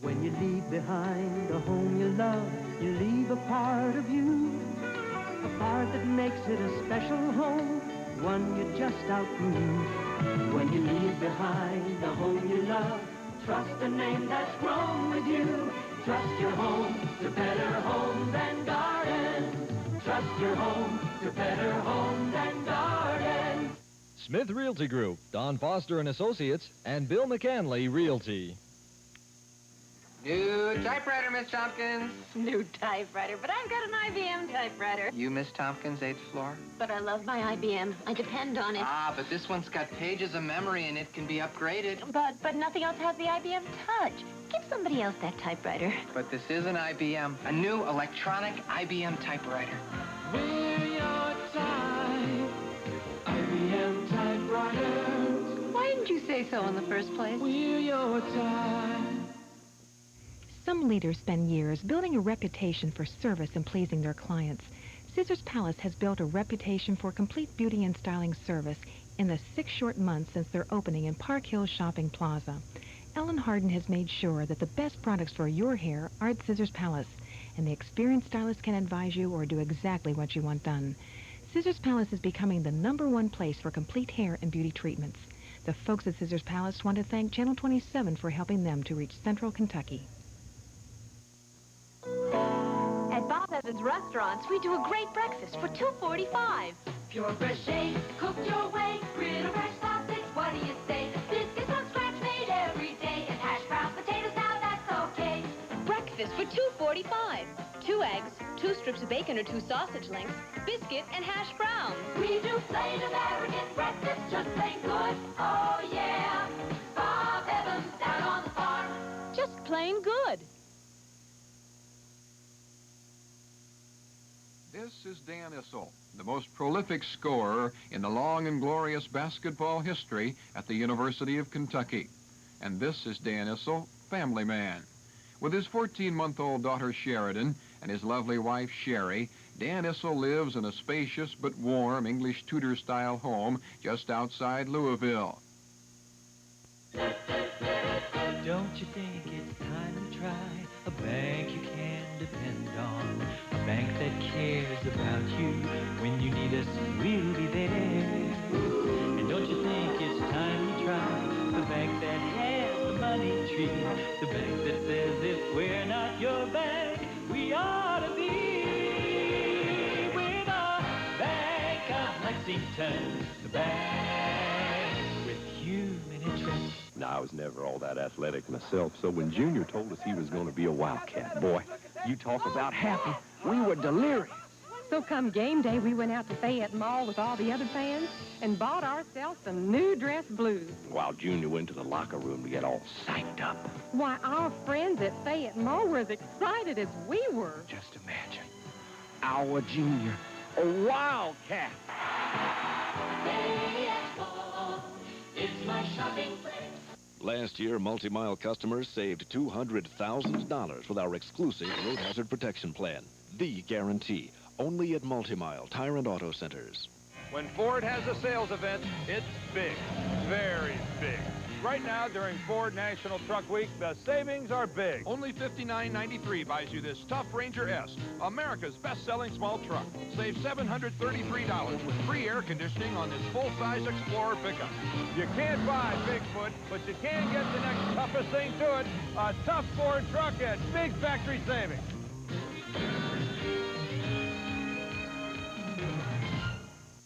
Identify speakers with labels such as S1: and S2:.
S1: When you leave behind a home you love, you leave a part of you, a part that makes it a special home, one you just outgrew. When you leave behind a home you love, trust a name that's grown with you. Trust your home to better homes and gardens. Trust your home to better homes and gardens.
S2: Smith Realty Group, Don Foster and Associates, and Bill McCanley Realty.
S3: New typewriter, Miss Tompkins.
S4: New typewriter, but I've got an IBM typewriter.
S3: You, Miss Tompkins, 8th floor?
S4: But I love my IBM. I depend on it.
S3: Ah, but this one's got pages of memory and it can be upgraded.
S4: But nothing else has the IBM touch. Give somebody else that typewriter.
S3: But this is an IBM, a new electronic IBM typewriter.
S1: We're your type, IBM typewriters.
S4: Why didn't you say so in the first place?
S1: We're your type.
S5: Some leaders spend years building a reputation for service and pleasing their clients. Scissors Palace has built a reputation for complete beauty and styling service in the 6 short months since their opening in Park Hill Shopping Plaza. Ellen Harden has made sure that the best products for your hair are at Scissors Palace, and the experienced stylist can advise you or do exactly what you want done. Scissors Palace is becoming the #1 place for complete hair and beauty treatments. The folks at Scissors Palace want to thank Channel 27 for helping them to reach Central Kentucky.
S4: At Bob Evans Restaurants, we do a great breakfast for $2.45.
S6: Pure fresh eggs, cooked your way, griddle fresh sausage, what do you say? Biscuits on scratch made every day, and hash brown potatoes, now that's okay.
S4: Breakfast for $2.45. 2 eggs, 2 strips of bacon or 2 sausage links, biscuit, and hash browns.
S6: We do plain American breakfast, just plain good, oh yeah. Bob Evans down on the farm.
S4: Just plain good.
S7: This is Dan Issel, the most prolific scorer in the long and glorious basketball history at the University of Kentucky. And this is Dan Issel, family man. With his 14-month-old daughter Sheridan and his lovely wife Sherry, Dan Issel lives in a spacious but warm English Tudor-style home just outside Louisville.
S1: Don't you think it's time to try a bank you can depend on? A bank that cares about you. When you need us, we'll be there. And don't you think it's time to try the bank that has the money tree? The bank that says if we're not your bank, we ought to be with a Bank of Lexington. The bank with human interest.
S8: Now, I was never all that athletic myself, so when Junior told us he was going to be a Wildcat, boy, you talk about happy, we were delirious.
S9: So come game day, we went out to Fayette Mall with all the other fans and bought ourselves some new dress blues.
S8: While Junior went to the locker room to get all psyched up.
S9: Why, our friends at Fayette Mall were as excited as we were.
S8: Just imagine, our Junior, a Wildcat.
S6: Fayette Mall, it's my shopping place.
S10: Last year, Multi-Mile customers saved $200,000 with our exclusive road hazard protection plan. The guarantee, only at Multi-Mile Tire and Auto Centers.
S11: When Ford has a sales event, it's big, very big. Right now, during Ford National Truck Week, the savings are big.
S7: Only $59.93 buys you this tough Ranger S, America's best-selling small truck. Save $733 with free air conditioning on this full-size Explorer pickup.
S11: You can't buy Bigfoot, but you can get the next toughest thing to it, a tough Ford truck at big factory savings.